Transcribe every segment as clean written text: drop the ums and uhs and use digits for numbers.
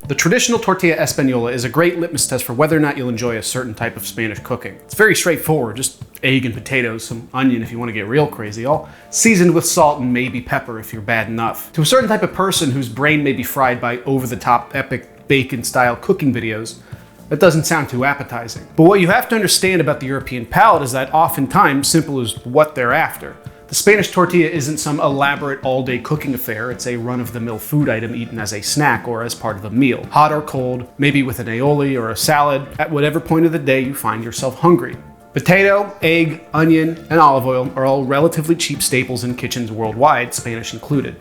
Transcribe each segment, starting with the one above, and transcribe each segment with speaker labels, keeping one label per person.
Speaker 1: The traditional tortilla española is a great litmus test for whether or not you'll enjoy a certain type of Spanish cooking. It's very straightforward, just egg and potatoes, some onion if you want to get real crazy, all seasoned with salt and maybe pepper if you're bad enough. To a certain type of person whose brain may be fried by over-the-top epic bacon-style cooking videos, that doesn't sound too appetizing. But what you have to understand about the European palate is that oftentimes simple is what they're after. The Spanish tortilla isn't some elaborate all-day cooking affair. It's a run-of-the-mill food item eaten as a snack or as part of a meal. Hot or cold, maybe with an aioli or a salad, at whatever point of the day you find yourself hungry. Potato, egg, onion, and olive oil are all relatively cheap staples in kitchens worldwide, Spanish included.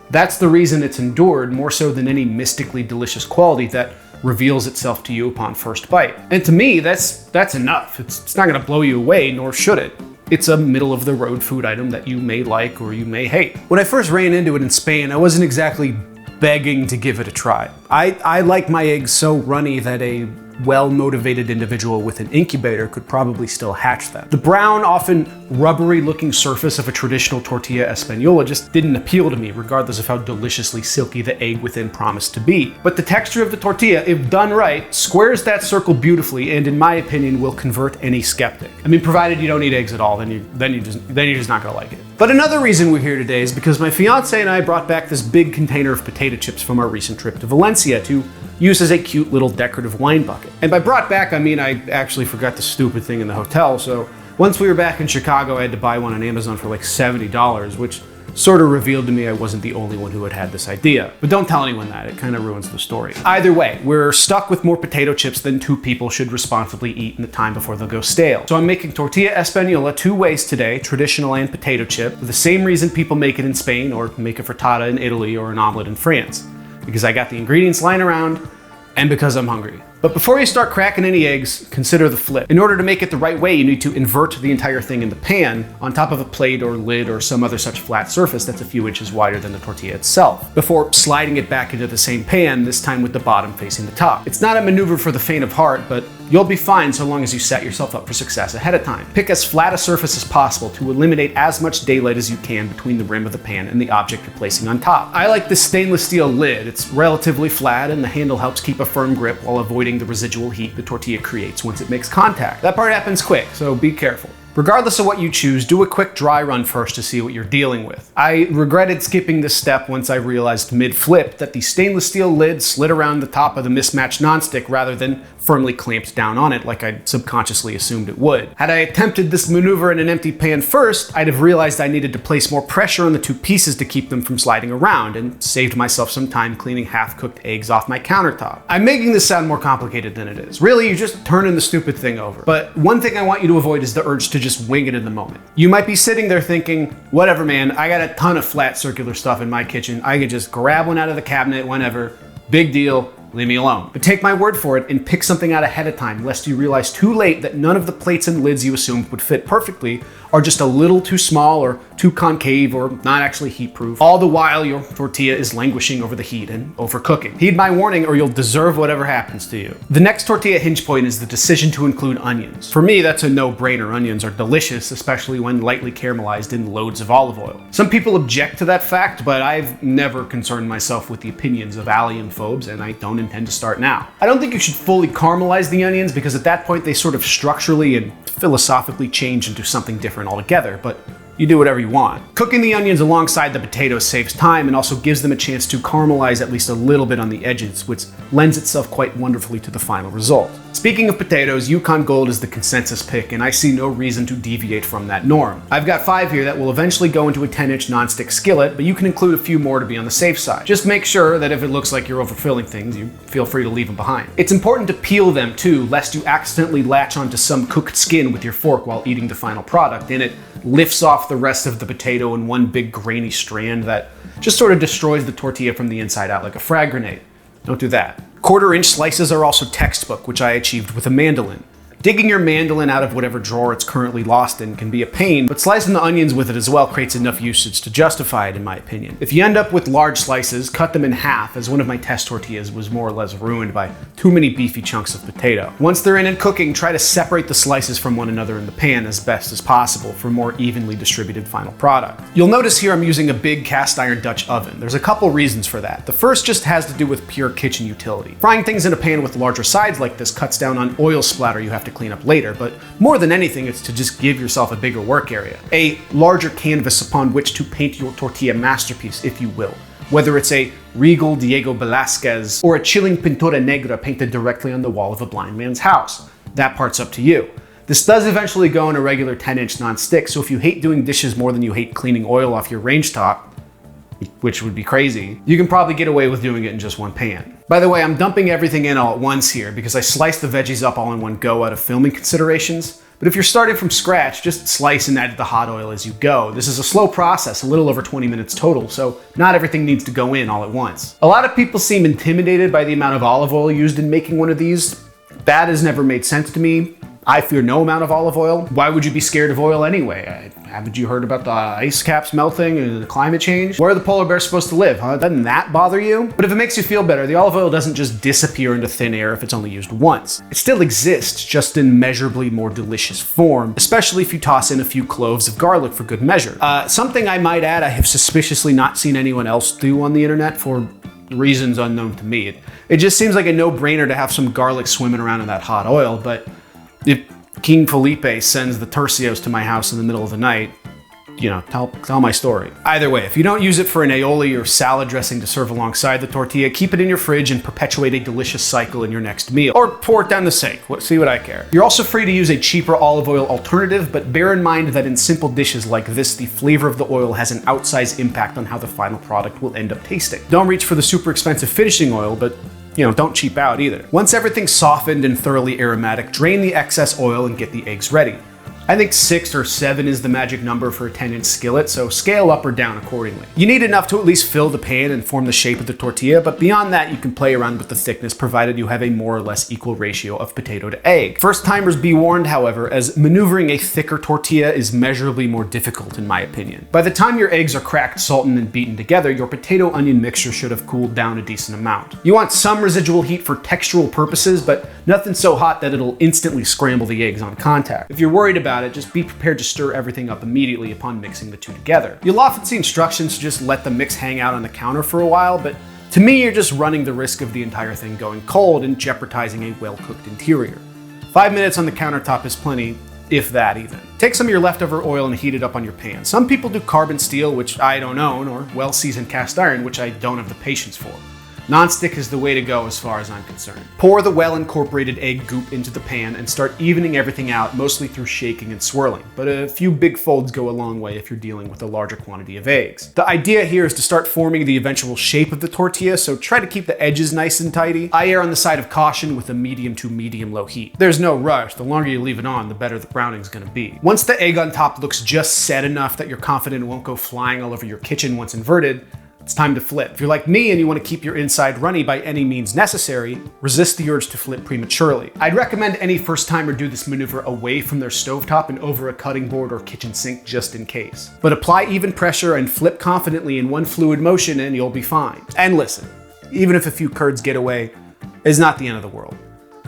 Speaker 1: That's the reason it's endured more so than any mystically delicious quality that reveals itself to you upon first bite. And to me, that's enough. It's not gonna blow you away, nor should it. It's a middle-of-the-road food item that you may like or you may hate. When I first ran into it in Spain, I wasn't exactly begging to give it a try. I like my eggs so runny that a well-motivated individual with an incubator could probably still hatch them. The brown, often rubbery-looking surface of a traditional tortilla española just didn't appeal to me, regardless of how deliciously silky the egg within promised to be. But the texture of the tortilla, if done right, squares that circle beautifully and, in my opinion, will convert any skeptic. I mean, provided you don't eat eggs at all, then you're just not gonna like it. But another reason we're here today is because my fiance and I brought back this big container of potato chips from our recent trip to Valencia to use as a cute little decorative wine bucket. And by brought back, I mean I actually forgot the stupid thing in the hotel, so once we were back in Chicago, I had to buy one on Amazon for like $70, which sort of revealed to me I wasn't the only one who had this idea. But don't tell anyone that, it kind of ruins the story. Either way, we're stuck with more potato chips than two people should responsibly eat in the time before they'll go stale. So I'm making tortilla española two ways today, traditional and potato chip, for the same reason people make it in Spain or make a frittata in Italy or an omelet in France. Because I got the ingredients lying around and because I'm hungry. But before you start cracking any eggs, consider the flip. In order to make it the right way, you need to invert the entire thing in the pan on top of a plate or lid or some other such flat surface that's a few inches wider than the tortilla itself, before sliding it back into the same pan, this time with the bottom facing the top. It's not a maneuver for the faint of heart, but you'll be fine so long as you set yourself up for success ahead of time. Pick as flat a surface as possible to eliminate as much daylight as you can between the rim of the pan and the object you're placing on top. I like this stainless steel lid. It's relatively flat and the handle helps keep a firm grip while avoiding the residual heat the tortilla creates once it makes contact. That part happens quick, so be careful. Regardless of what you choose, do a quick dry run first to see what you're dealing with. I regretted skipping this step once I realized mid-flip that the stainless steel lid slid around the top of the mismatched nonstick rather than firmly clamped down on it like I subconsciously assumed it would. Had I attempted this maneuver in an empty pan first, I'd have realized I needed to place more pressure on the two pieces to keep them from sliding around and saved myself some time cleaning half-cooked eggs off my countertop. I'm making this sound more complicated than it is. Really, you're just turning the stupid thing over. But one thing I want you to avoid is the urge to just wing it in the moment. You might be sitting there thinking, whatever man, I got a ton of flat circular stuff in my kitchen. I could just grab one out of the cabinet whenever. Big deal. Leave me alone. But take my word for it and pick something out ahead of time, lest you realize too late that none of the plates and lids you assumed would fit perfectly are just a little too small or too concave or not actually heat proof. All the while your tortilla is languishing over the heat and overcooking. Heed my warning or you'll deserve whatever happens to you. The next tortilla hinge point is the decision to include onions. For me, that's a no-brainer. Onions are delicious, especially when lightly caramelized in loads of olive oil. Some people object to that fact, but I've never concerned myself with the opinions of allium phobes, and I don't intend to start now. I don't think you should fully caramelize the onions because at that point they sort of structurally and philosophically change into something different altogether, but you do whatever you want. Cooking the onions alongside the potatoes saves time and also gives them a chance to caramelize at least a little bit on the edges, which lends itself quite wonderfully to the final result. Speaking of potatoes, Yukon Gold is the consensus pick, and I see no reason to deviate from that norm. I've got 5 here that will eventually go into a 10-inch nonstick skillet, but you can include a few more to be on the safe side. Just make sure that if it looks like you're overfilling things, you feel free to leave them behind. It's important to peel them too, lest you accidentally latch onto some cooked skin with your fork while eating the final product, and it lifts off the rest of the potato in one big grainy strand that just sort of destroys the tortilla from the inside out like a frag grenade. Don't do that. 1/4-inch slices are also textbook, which I achieved with a mandolin. Digging your mandolin out of whatever drawer it's currently lost in can be a pain, but slicing the onions with it as well creates enough usage to justify it, in my opinion. If you end up with large slices, cut them in half, as one of my test tortillas was more or less ruined by too many beefy chunks of potato. Once they're in and cooking, try to separate the slices from one another in the pan as best as possible for a more evenly distributed final product. You'll notice here I'm using a big cast iron Dutch oven. There's a couple reasons for that. The first just has to do with pure kitchen utility. Frying things in a pan with larger sides like this cuts down on oil splatter you have to clean up later, but more than anything, it's to just give yourself a bigger work area. A larger canvas upon which to paint your tortilla masterpiece, if you will. Whether it's a regal Diego Velázquez or a chilling pintura negra painted directly on the wall of a blind man's house. That part's up to you. This does eventually go in a regular 10-inch non-stick, so if you hate doing dishes more than you hate cleaning oil off your range top, which would be crazy, you can probably get away with doing it in just one pan. By the way, I'm dumping everything in all at once here because I sliced the veggies up all in one go out of filming considerations. But if you're starting from scratch, just slice and add the hot oil as you go. This is a slow process, a little over 20 minutes total, so not everything needs to go in all at once. A lot of people seem intimidated by the amount of olive oil used in making one of these. That has never made sense to me. I fear no amount of olive oil. Why would you be scared of oil anyway? Haven't you heard about the ice caps melting and the climate change? Where are the polar bears supposed to live, huh? Doesn't that bother you? But if it makes you feel better, the olive oil doesn't just disappear into thin air if it's only used once. It still exists, just in measurably more delicious form, especially if you toss in a few cloves of garlic for good measure. Something I might add I have suspiciously not seen anyone else do on the internet for reasons unknown to me. It just seems like a no-brainer to have some garlic swimming around in that hot oil, but if King Felipe sends the tercios to my house in the middle of the night, you know, tell my story. Either way, if you don't use it for an aioli or salad dressing to serve alongside the tortilla, keep it in your fridge and perpetuate a delicious cycle in your next meal. Or pour it down the sink, see what I care. You're also free to use a cheaper olive oil alternative, but bear in mind that in simple dishes like this, the flavor of the oil has an outsized impact on how the final product will end up tasting. Don't reach for the super expensive finishing oil, but you know, don't cheap out either. Once everything's softened and thoroughly aromatic, drain the excess oil and get the eggs ready. I think 6 or 7 is the magic number for a 10-inch skillet, so scale up or down accordingly. You need enough to at least fill the pan and form the shape of the tortilla, but beyond that you can play around with the thickness provided you have a more or less equal ratio of potato to egg. First timers be warned, however, as maneuvering a thicker tortilla is measurably more difficult in my opinion. By the time your eggs are cracked, salted, and beaten together, your potato-onion mixture should have cooled down a decent amount. You want some residual heat for textural purposes, but nothing so hot that it'll instantly scramble the eggs on contact. If you're worried about it, just be prepared to stir everything up immediately upon mixing the two together. You'll often see instructions to just let the mix hang out on the counter for a while, but to me you're just running the risk of the entire thing going cold and jeopardizing a well-cooked interior. 5 minutes on the countertop is plenty, if that even. Take some of your leftover oil and heat it up on your pan. Some people do carbon steel, which I don't own, or well-seasoned cast iron, which I don't have the patience for. Non-stick is the way to go as far as I'm concerned. Pour the well-incorporated egg goop into the pan and start evening everything out, mostly through shaking and swirling. But a few big folds go a long way if you're dealing with a larger quantity of eggs. The idea here is to start forming the eventual shape of the tortilla, so try to keep the edges nice and tidy. I err on the side of caution with a medium to medium-low heat. There's no rush. The longer you leave it on, the better the browning's gonna be. Once the egg on top looks just set enough that you're confident it won't go flying all over your kitchen once inverted, it's time to flip. If you're like me and you want to keep your inside runny by any means necessary, resist the urge to flip prematurely. I'd recommend any first timer do this maneuver away from their stovetop and over a cutting board or kitchen sink just in case. But apply even pressure and flip confidently in one fluid motion and you'll be fine. And listen, even if a few curds get away, it's not the end of the world.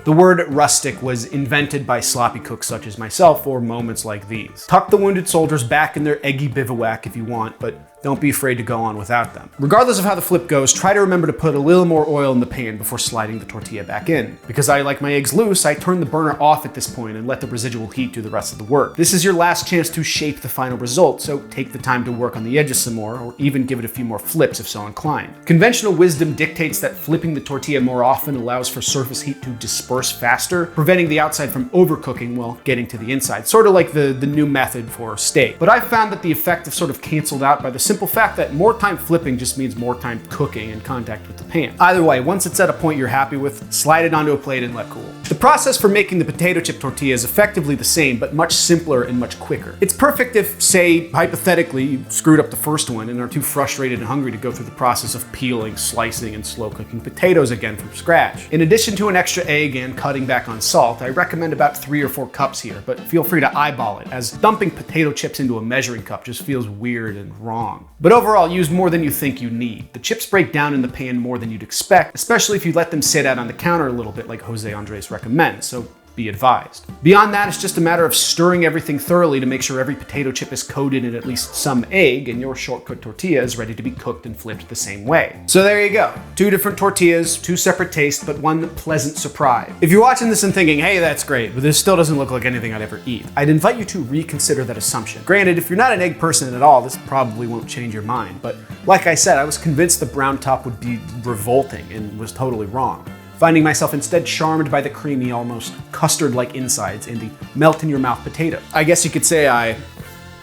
Speaker 1: The word rustic was invented by sloppy cooks such as myself for moments like these. Tuck the wounded soldiers back in their eggy bivouac if you want, but don't be afraid to go on without them. Regardless of how the flip goes, try to remember to put a little more oil in the pan before sliding the tortilla back in. Because I like my eggs loose, I turn the burner off at this point and let the residual heat do the rest of the work. This is your last chance to shape the final result, so take the time to work on the edges some more, or even give it a few more flips if so inclined. Conventional wisdom dictates that flipping the tortilla more often allows for surface heat to disperse faster, preventing the outside from overcooking while getting to the inside, sort of like the new method for steak. But I've found that the effect is sort of canceled out by the simple fact that more time flipping just means more time cooking in contact with the pan. Either way, once it's at a point you're happy with, slide it onto a plate and let cool. The process for making the potato chip tortilla is effectively the same, but much simpler and much quicker. It's perfect if, say, hypothetically, you screwed up the first one and are too frustrated and hungry to go through the process of peeling, slicing, and slow cooking potatoes again from scratch. In addition to an extra egg and cutting back on salt, I recommend about 3 or 4 cups here, but feel free to eyeball it, as dumping potato chips into a measuring cup just feels weird and wrong. But overall, use more than you think you need. The chips break down in the pan more than you'd expect, especially if you let them sit out on the counter a little bit like Jose Andres recommends, so be advised. Beyond that, it's just a matter of stirring everything thoroughly to make sure every potato chip is coated in at least some egg and your short-cooked tortilla is ready to be cooked and flipped the same way. So there you go. 2 different tortillas, 2 separate tastes, but one pleasant surprise. If you're watching this and thinking, hey, that's great, but this still doesn't look like anything I'd ever eat, I'd invite you to reconsider that assumption. Granted, if you're not an egg person at all, this probably won't change your mind, but like I said, I was convinced the brown top would be revolting and was totally wrong, finding myself instead charmed by the creamy, almost custard-like insides and the melt-in-your-mouth potato. I guess you could say I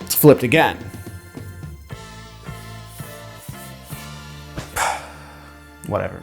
Speaker 1: flipped again. Whatever.